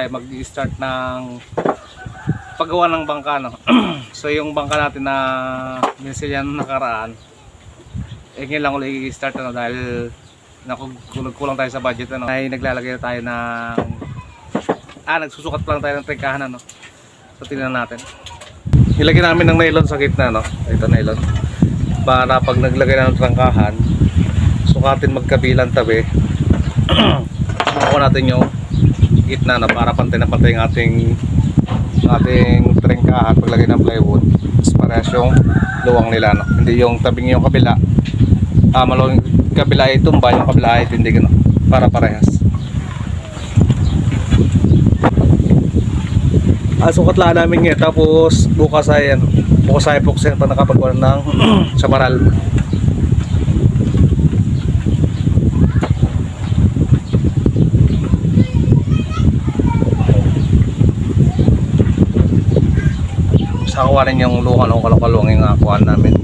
tayo mag-start ng paggawa ng bangka, no? So yung bangka natin na binsilyan nakaraan, ngayon lang ulit i-start, ano, dahil kulang tayo sa budget, ano? Ay naglalagay na tayo ng nagsusukat pa lang tayo ng trengkahan, ano? So tingnan natin. Ilagay namin ng nylon sa gitna, no? Ito nylon. Para pag naglagay na ng trengkahan, sukatin magkabilang tabi. Sukuha natin yung gitna na para pantay na pantay yung ating trengkahan paglagay ng plywood. Mas parehas yung luwang nila, no? Hindi yung tabing yung kabila. Malawang kabila ay tumba, yung kabila ay tindig, no? Para parehas. Sukat lang namin ngayon, tapos bukas ay puksin pag nakapagawa ng samaral. Sakuwarin yung lukan o kalong-kalong yung akuan namin.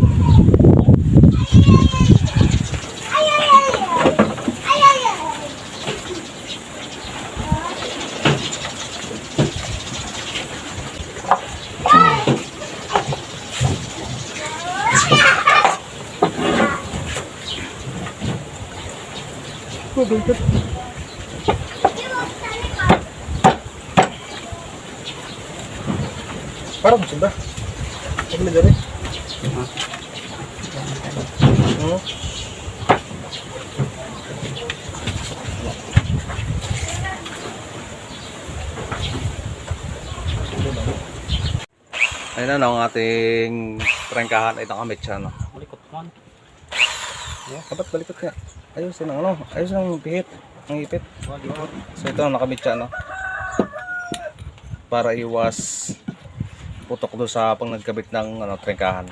Parang musim ba? Pagli dari. Ayun na, ang ating trengkahan ay nakamit siya, no? Malikot man. Kapat balikot nga. Ayusin ang ayusin ang pihit, ang ipit. So ito ang nakamit siya, no? Para iwas putok doon sa pang nagkabit ng trengkahan.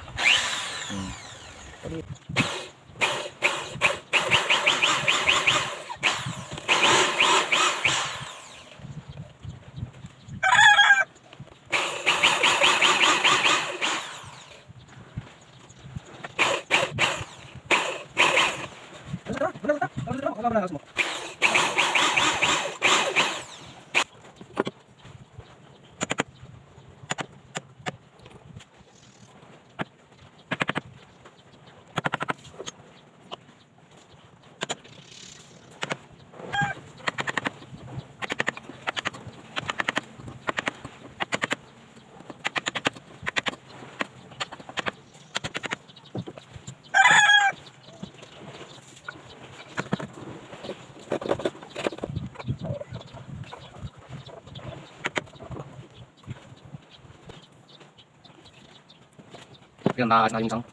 Yan, nakakas na yung isang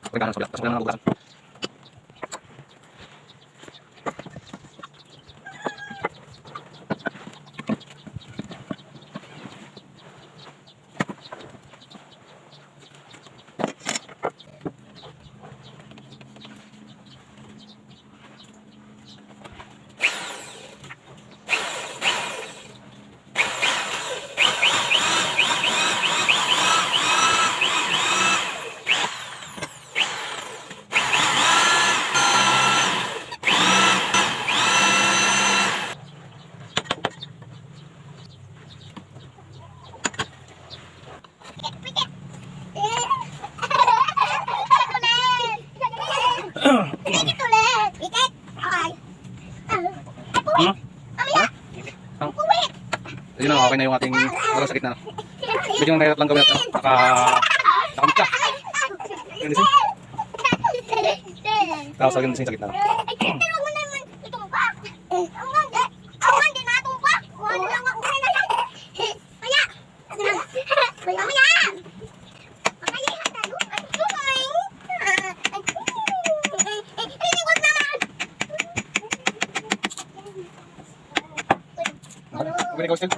trengkahan sa ulat. Tapos lang nabukasan. Yun na, okay na yung ating wala sa gitna. Medyo nang nahirap lang gawin natin. Nakamit ka. Yun din. Tapos lagyan din sa gitna. Gawin ko still.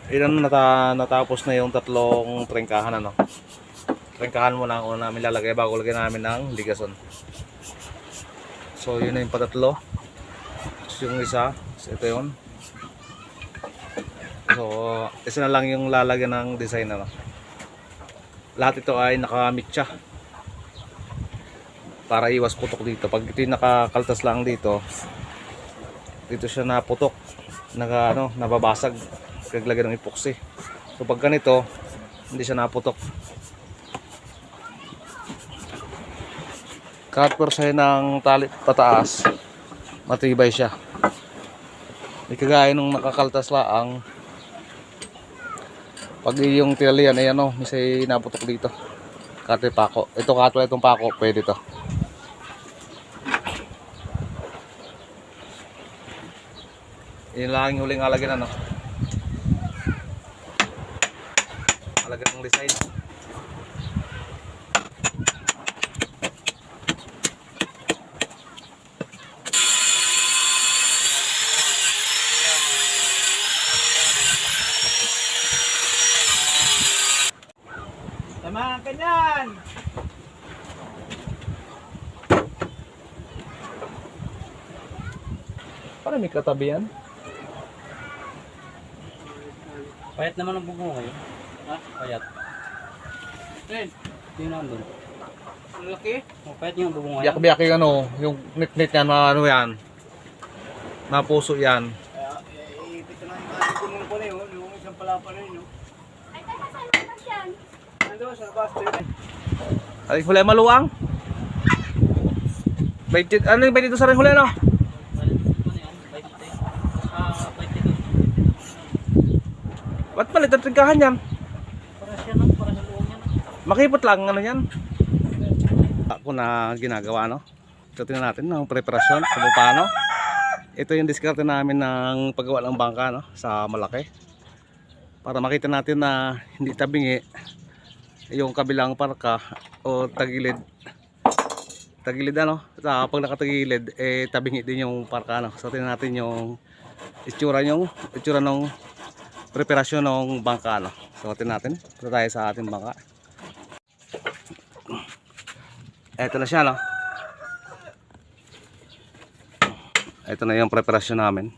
Ilan natapos na yung tatlong trengkahan ano. Trengkahan muna ang una namin lalagay bago lagyan namin ng ligason. So yun na yung patatlo. So, yung isa, so, ito yun. So isa na lang yung lalagyan ng design ano. Lahat ito ay nakamitsa para iwas putok dito. Pag ito yung nakakaltas lang dito, dito siya naputok, nababasag kaglagay ng epoxy. So pag ganito, hindi siya naputok. Kahit persahe ng tali pataas, matibay siya. Hindi kagaya nung nakakaltas laang. Pag yung tinalian ay misay naputok dito. Kahit pako. Ito katulad itong pako, pwede to. Yun lang yung huling alagyan alagyan ng design. Tama ka yan! Parang may katabi yan. Payat naman ang buko ngayon. Ha? Payat. Ren, yung nandun. Ang laki? Oh, payat yung buko ngayon. Yak-yak yung yung nit-nit yan, yan. Napuso yan. Ipit na yung kumong ko na yun. Yung isang palapa na yun. Ay, tayo sa labas yan. Nandun sa labas. Ay, huli maluwang. Ano yung 22 sa rin huli no? Ba't palit ang trigkahan yan? Para siya no? Para sa luwang yan. Makipot lang ano yan. Ako na ginagawa no. Ito tingnan natin ng preparasyon kung paano. Ito yung diskarte namin ng paggawa ng bangka no, sa malaki. Para makita natin na hindi tabingi yung kabilang parka o tagilid. Tagilid ano. Pag nakatagilid tabingi din yung parka no. So tingnan natin yung itsura ng preparasyon ng bangka no. So tingnan natin. Ito tayo sa ating bangka. Ito na siya no. Ito na yung preparasyon namin.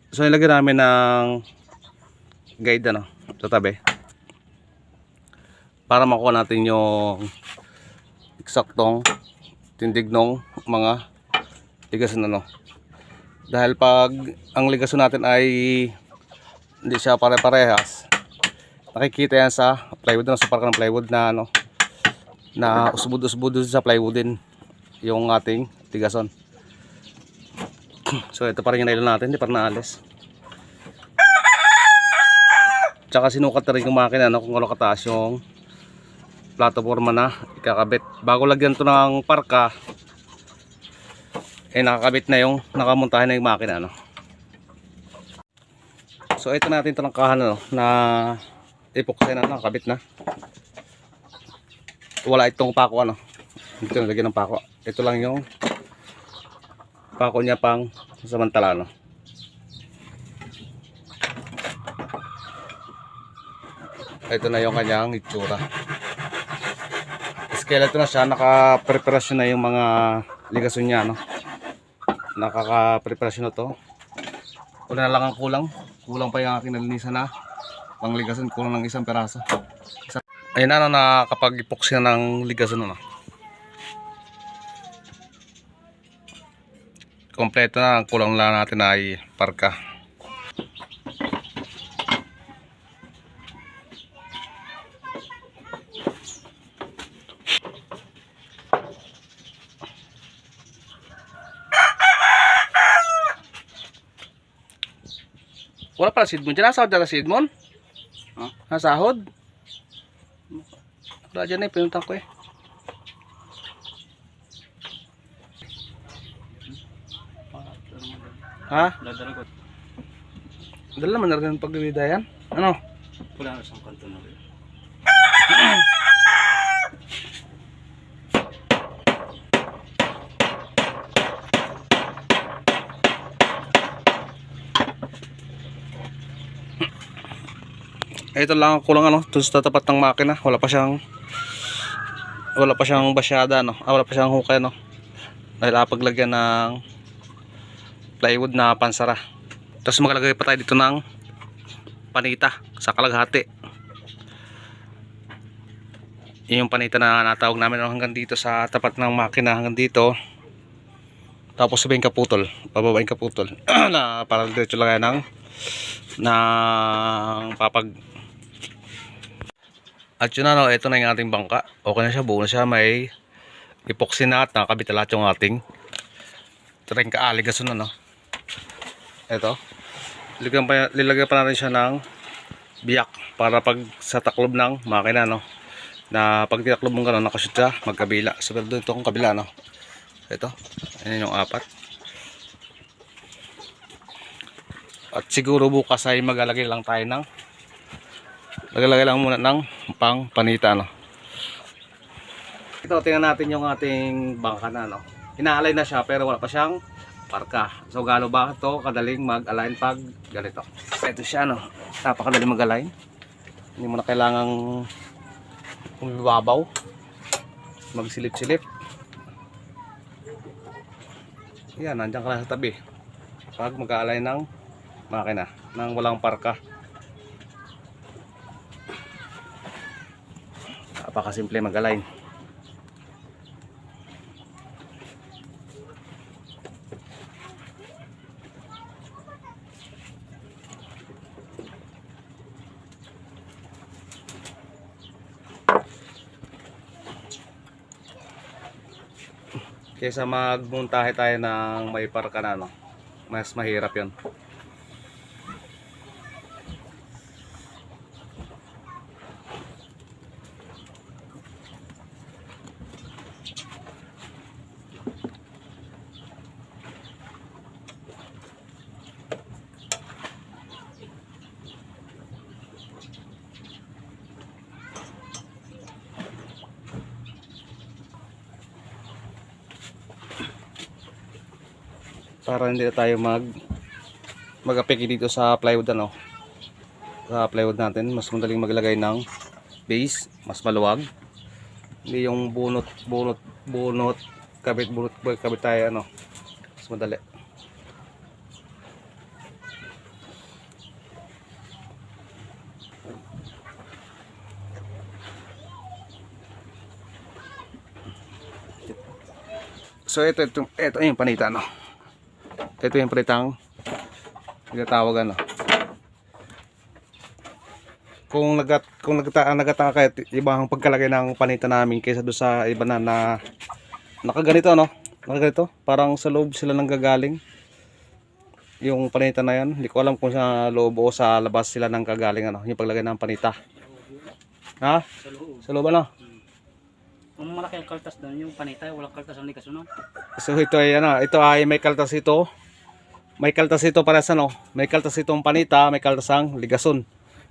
So ilagay namin ng guide ano, sa tabi. Para makuha natin yung eksaktong tindig ng mga ligason ano. Dahil pag ang ligason natin ay hindi siya pare-parehas, nakikita yan sa plywood sa parka ng plywood na na usbud-usbud sa plywood din yung ating ligason. So ito pa rin yung nylon natin, hindi pa naalis. Tsaka sinukat na rin yung makina kung ano kataas yung plataforma na ikakabit. Bago lagyan to ng parka, nakakabit na yung nakamontahin na yung makina So ito natin talangkahan na epoxy na nakakabit na. Wala itong pako Ito nalagyan ng pako. Ito lang yung pako niya pang samantala Ito na yung kanyang itsura. Skeleton na siya, naka-preparasyon na yung mga ligason niya Nakaka-preparasyon na to. Wala na lang ang kulang pa yung aking nalinisan na pangligason, kulang ng isang peraso. Ayun nakapag-epoxy na ng ligason kompleto na, ang kulang lang natin ay parka. Wala pala seed mo dyan. Nasahod na seed mo? Huh? Nasahod? Wala dyan pinuntan ko Ha? Dala naman na rin ang paglilidayan. Ano? Wala na isang kanto na rin. Ito lang kulang ano, dun sa tapat ng makina. Wala pa siyang basyada no. Wala pa siyang hukay no. Dahil paglagyan ng plywood na pansara. Tapos maglalagay pa tayo dito ng panita sa kalaghati. Yun yung panita na natawag namin hanggang dito sa tapat ng makina, hanggang dito. Tapos sabihin kaputol, pababain kaputol na para diretso lagay ng papag. At yun na no, ito na yung ating bangka. Okay na siya, buo na siya, may epoxy na at nakakabit na lahat yung ating trengka-aligason na no. Ito, lilagyan pa natin siya ng biyak para pag sa taklob ng makina no, na pag tinaklob mong gano'n nakashoot siya magkabila. So pero dito kung kabila no, ito, ayan yung apat. At siguro bukas ay maglalagay lang tayo ng muna ng pang panita no. Ito, tingnan natin yung ating bangka na no. Inaalay na siya pero wala pa siyang parka. So gaano ba ito kadaling mag-align pag ganito? Ito siya no. Napakadaling mag-align. Hindi mo na kailangang umibabaw, magsilip-silip. Yan, nandiyan ka lang sa tabi pag mag-align ng makina nang walang parka. Napakasimple mag-align. Kaysa magmuntahe tayo ng may parka na no, mas mahirap yun. Para hindi tayo mag-apeke dito sa plywood ano. Sa plywood natin, mas madaling maglagay ng base, mas maluwag. Hindi yung bunot kabit tayo ano. Mas madali. So ito yung panita no. Ito yung palitang tinatawag ano. Kung nagataka kayo, ibang pagkalagay ng panita namin kaysa doon sa iba na nakaganito no. Nakaganito, parang sa loob sila nanggagaling. Yung panita na yan, hindi ko alam kung sa loob o sa labas sila nanggagaling ano, yung paglagay ng panita. Ha? Sa loob ano? Kung malaki ang kaltas doon, yung panita, walang kaltas ang likas, no? So ito ay ano, ito ay may kaltas ito. May kaltas ito para sa ano, may kaltas itong panita, may kaltas ang ligason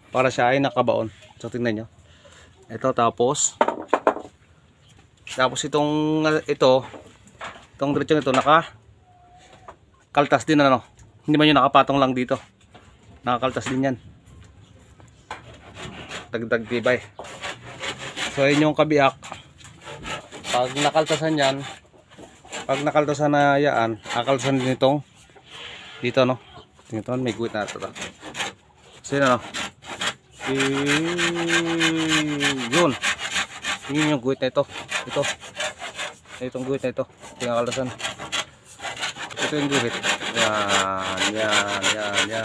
para siya ay nakabaon. So tingnan nyo. Ito tapos itong diretsyon ito naka kaltas din ano. Hindi man yung nakapatong lang dito. Nakakaltas din yan. Dagdag tibay. So yun yung kabiak. Pag nakaltasan yan, pag nakaltasan na yan, akaltasan din itong dito no. Tingnan may guhit na ito. So yun ano. Yun. Yun yung guhit na ito. Itong guhit na ito. Tingnan kaltasan. Ito yung guhit. Yan.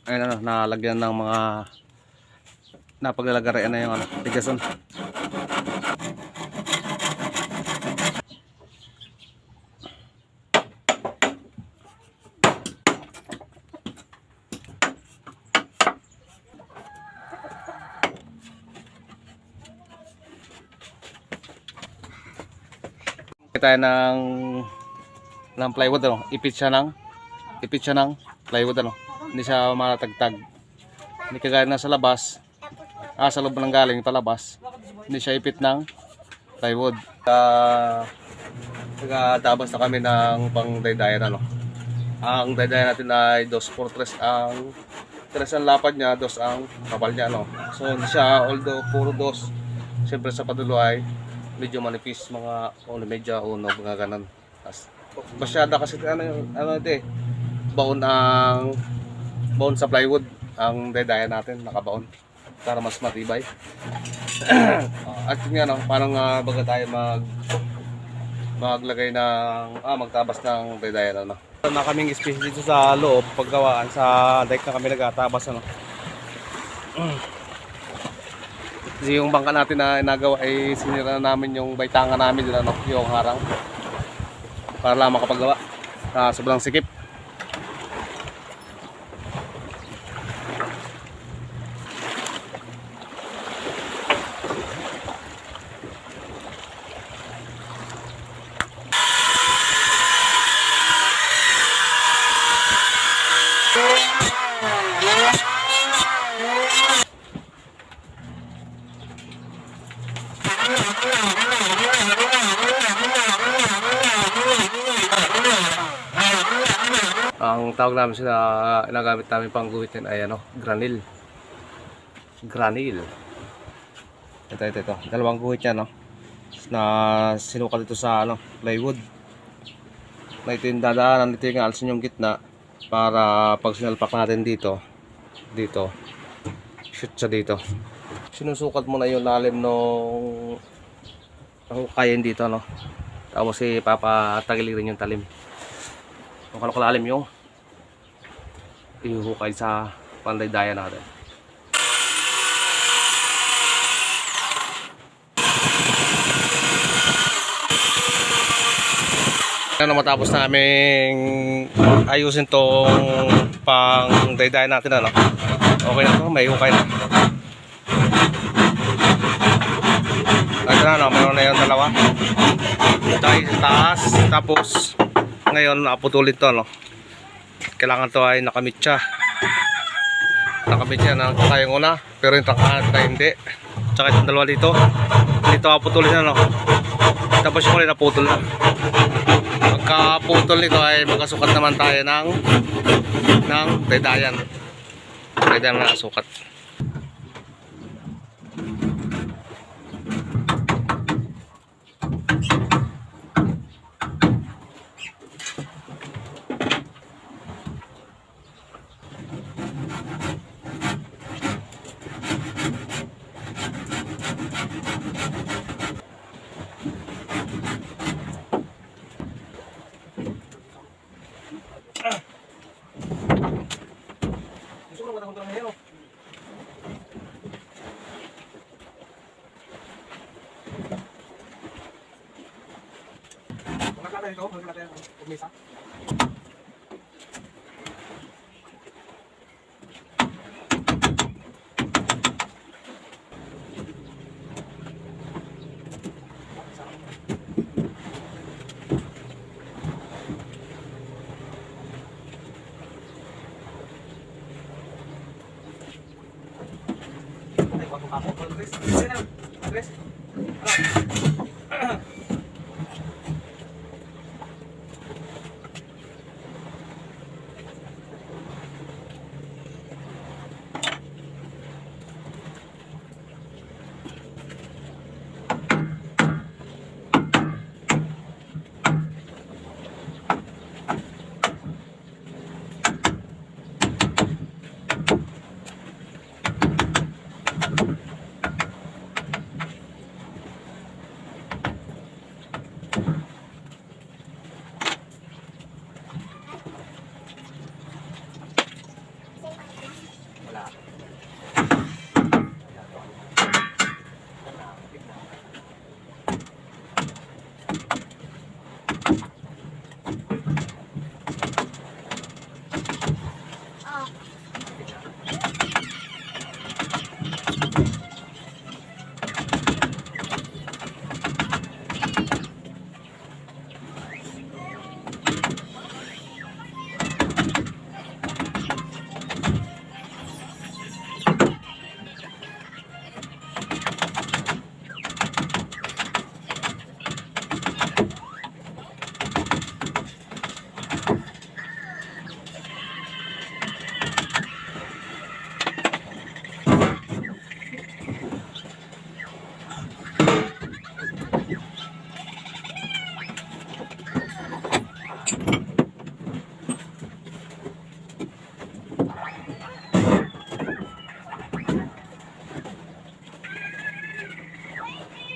Ayun ano, nalagyan ng mga napaglalagaran na yung ano, tigason. Tayo ng plywood ano, ipit siya ng plywood ano. Hindi siya matatagtag. Hindi kagaya na sa labas. Sa loob ng galing palabas. Hindi siya ipit ng plywood. Nagtabas na kami ng pangdaydayan ano. Ang daydayan natin ay 2x3 ang 3 ang lapad niya, 2 ang kapal niya, no? So hindi siya, although puro 2, siyempre sa padulo ay medyo manipis, mga medyo uno, mga ganon. Masyada kasi ano ito eh, baon sa plywood ang daydayan natin, nakabaon para mas matibay. At yun nga, no, parang baga tayo maglagay ng magtabas ng daydayan, ano. Na kaming space dito sa loob, paggawaan sa deck na kami nagtatabas, ano. Kasi yung bangka natin na inagawa ay sinira namin yung baitanga namin dito, ano, yung harang para lang makapagawa sobrang sikip. Ang tawag namin sila, inagamit namin pang guhitin ay ano, granil. Granil. Ito. Dalawang guhit yan, no? Na sinukat dito sa ano, plywood. Na ito yung dadaanan, ito yung alsin yung gitna para pag sinalpak natin dito, shoot siya dito. Sinusukat mo na yung lalim nung hukayin dito, no? Tapos papatagilirin yung talim. Kung kalalim yung ihuhukay sa pandaydayan natin. Na matapos namin ayusin tong pang daydayan natin, ano. Okay na to, may hukay na. Ito na, no, meron na yung dalawa. Tayo sa taas, tapos ngayon naputulin to, no. Kailangan to ay nakamit siya ng yung una, pero yung trakahan na hindi. Tsaka itong dalawa dito naputulin na, no. Tapos yung ulit naputol na. Pagkaputol nito ay magkasukat naman tayo ng daydayan na sukat.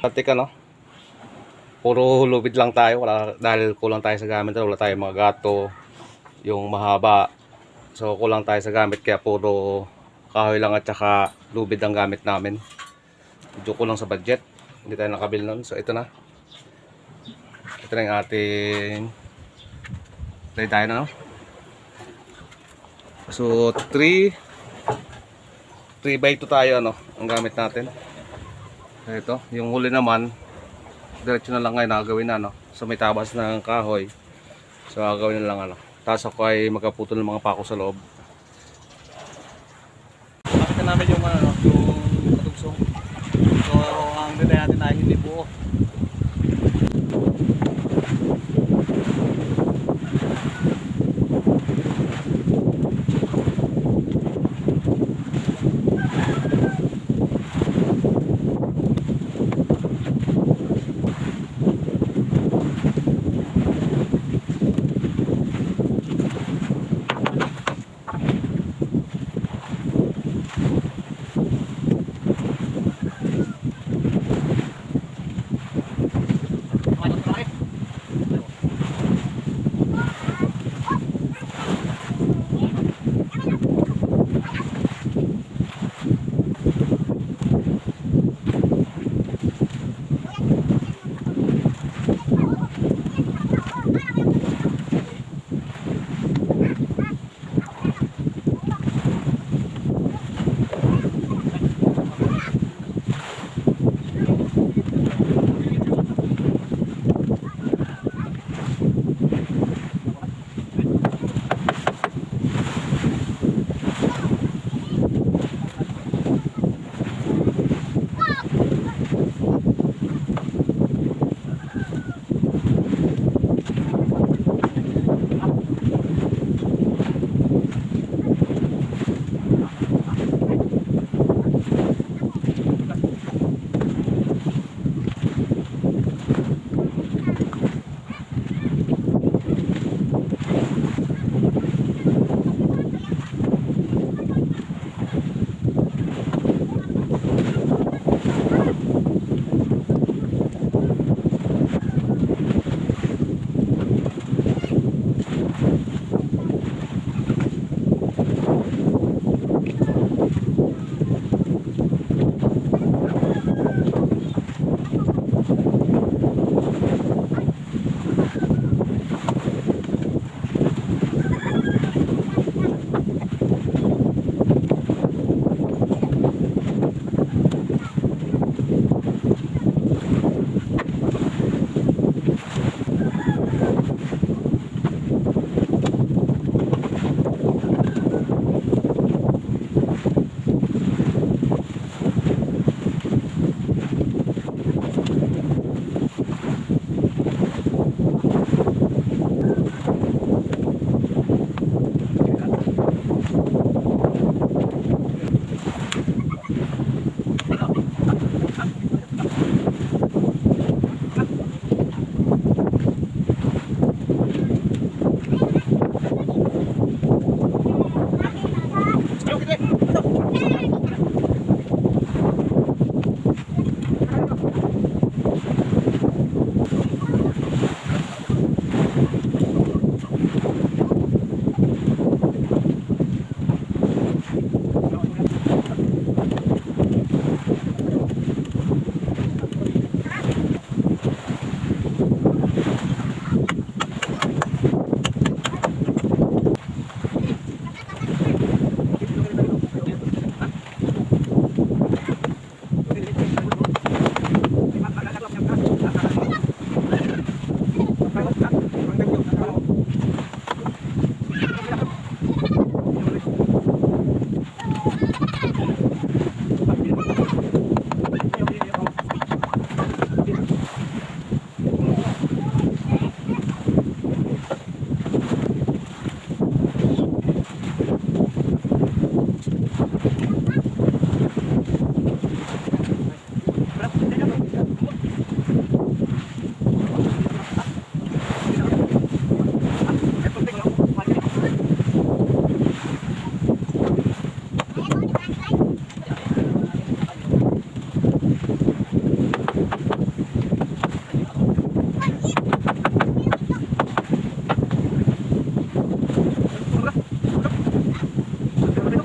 Pati ka no? Puro lubid lang tayo wala, dahil kulang tayo sa gamit. Wala tayong mga gato, yung mahaba. So kulang tayo sa gamit kaya puro kahoy lang at saka lubid ang gamit namin. Medyo kulang sa budget. Hindi tayo nakabili nun. So ito na. Ito na yung ating try tayo na no? So 3x2 tayo ano, ang gamit natin. Ito, yung huli naman diretso na lang ngayon nakagawin na no. So may tabas ng kahoy. So gagawin na lang ano. Tapos ako ay magkaputol ng mga pako sa loob. Nakita namin yung ano, yung katugsong. So ang dinay natin ay hindi buo.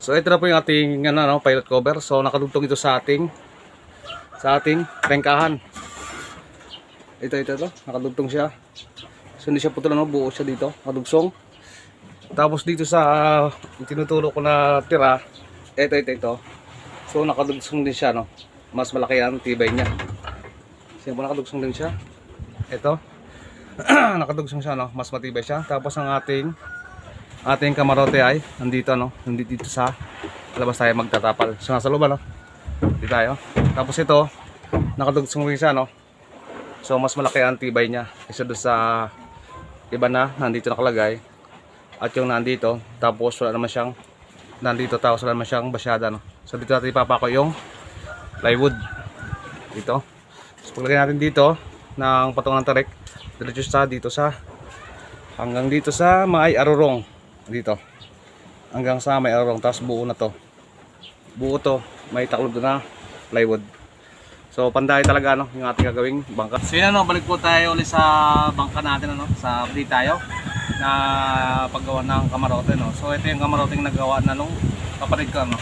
So ito na po yung ating pilot cover. So nakadugtong ito sa ating prengkahan. Ito. Nakadugtong siya. So hindi siya putol, buo siya dito. Nakadugsong. Tapos dito sa tinutulok ko na tira, ito. So nakadugsong din siya, no. Mas malaki ang tibay niya. So nakadugsong din siya. Ito. Nakadugsong siya, no. Mas matibay siya. Tapos ang ating kamarote ay nandito, no. Nandito sa labas tayo magtatapal. So nasa loob, no. Dito tayo. Tapos ito, nakadugsong rin siya, no. So mas malaki ang tibay niya kaysa doon sa iba na nandito nakalagay. At yung nandito, tapos wala naman siyang nandito, tapos wala naman siyang basyada, no. So dito natin ipapako yung plywood dito. So paglagay natin dito ng patong ng tarik, diretso sa dito sa hanggang dito sa may arurong dito. Hanggang sa may arurong, tapos buo na to. Buo to, may taklob na plywood. So panday talaga, no, yung ating gagawing bangka. So yun, balik po tayo ulit sa bangka natin, sa update tayo na paggawa ng kamarote, no. So ito yung kamaroteng nagawa na nung kapatid ko, no.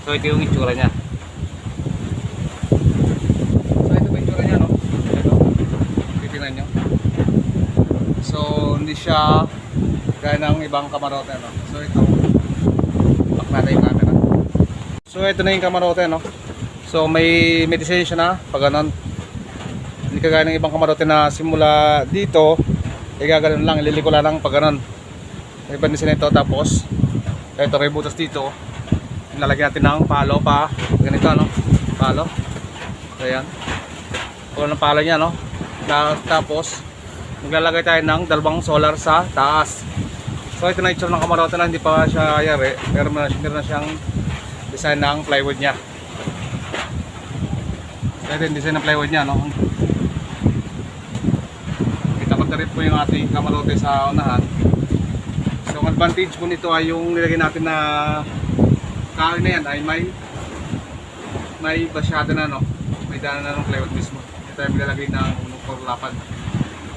So ito yung itsura niya. So ito yung itsura niya, no. Ito. Titingnan nyo. So hindi siya gaya ng ibang kamarote, no. So ito, back natin yung camera. So ito na yung kamarote, no. So may design siya na pag ganon. Hindi kagaya ng ibang kamarote na simula dito gaganon lang, ililiko lang pag ganon. May ibang design ito, tapos ito may butas dito. Nilalagyan natin ng palo pa ganito, no, palo. So ayan, kulang ng palo niya, no. Tapos maglalagay tayo ng dalawang solar sa taas. So ito na itsura ng kamarote na hindi pa siya yari, pero meron na siyang design ng plywood niya. Ito yung design ng plywood niya, no. Kita ko rin po yung ating kamarote sa unahan. So ang advantage po nito ay yung nilagay natin na kahoy na yan ay may basyada na, no. May daan na ng plywood mismo. Ito yung nilalagay ng korlapan.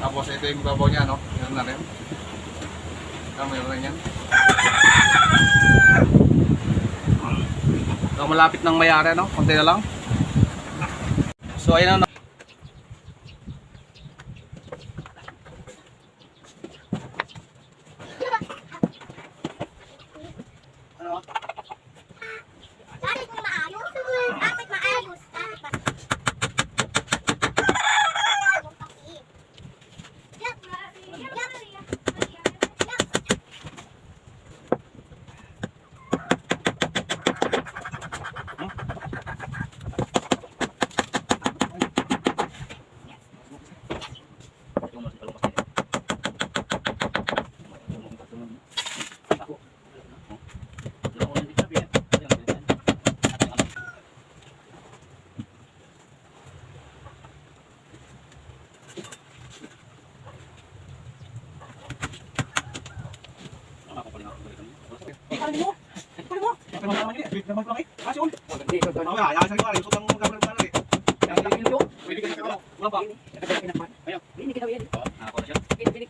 Tapos ito yung babaw niya, no. Meron na rin. Mayroon na yan. So malapit ng mayari, no. Konti na lang. So ayun, ano. Dapat kung maayos. Dapat maayos.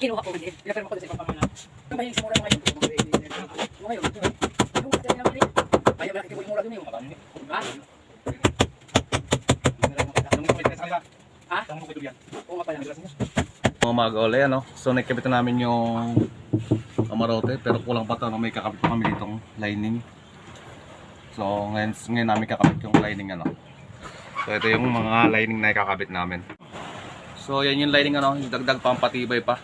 Kinuha ko din. Pinapirma ko din sa pamana. Ang bahin sa mura mo ngayon. Ngayon. Yung kasi naman eh. Ayaw malaki yung mura dun eh. Ha? Ha? Oo nga pala. Mga mag-ole, ano. So nakikita namin yung kamarote, pero kulang pa to, no? May kakabit pa kami ditong lining. So ngayon namin kakabit yung lining, ano. So ito yung mga lining na ikakabit namin. So yan yung lining, ano, yung dagdag pampatibay pa.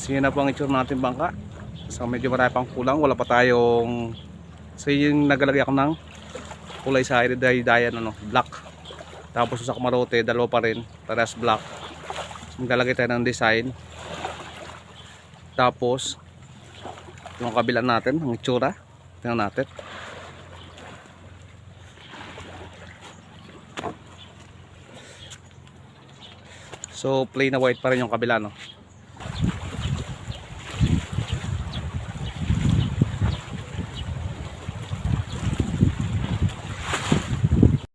So yun na po ang itsura natin bangka. So medyo marami pang kulang, wala pa tayong, so yung nagalagay ako ng kulay sa iridaydayan black. Tapos sa kamarote, dalawa pa rin, parehas black. So maglalagay tayo ng design. Tapos yung kabila natin, ang itsura, tingnan natin. So plain na white pa rin yung kabila, no?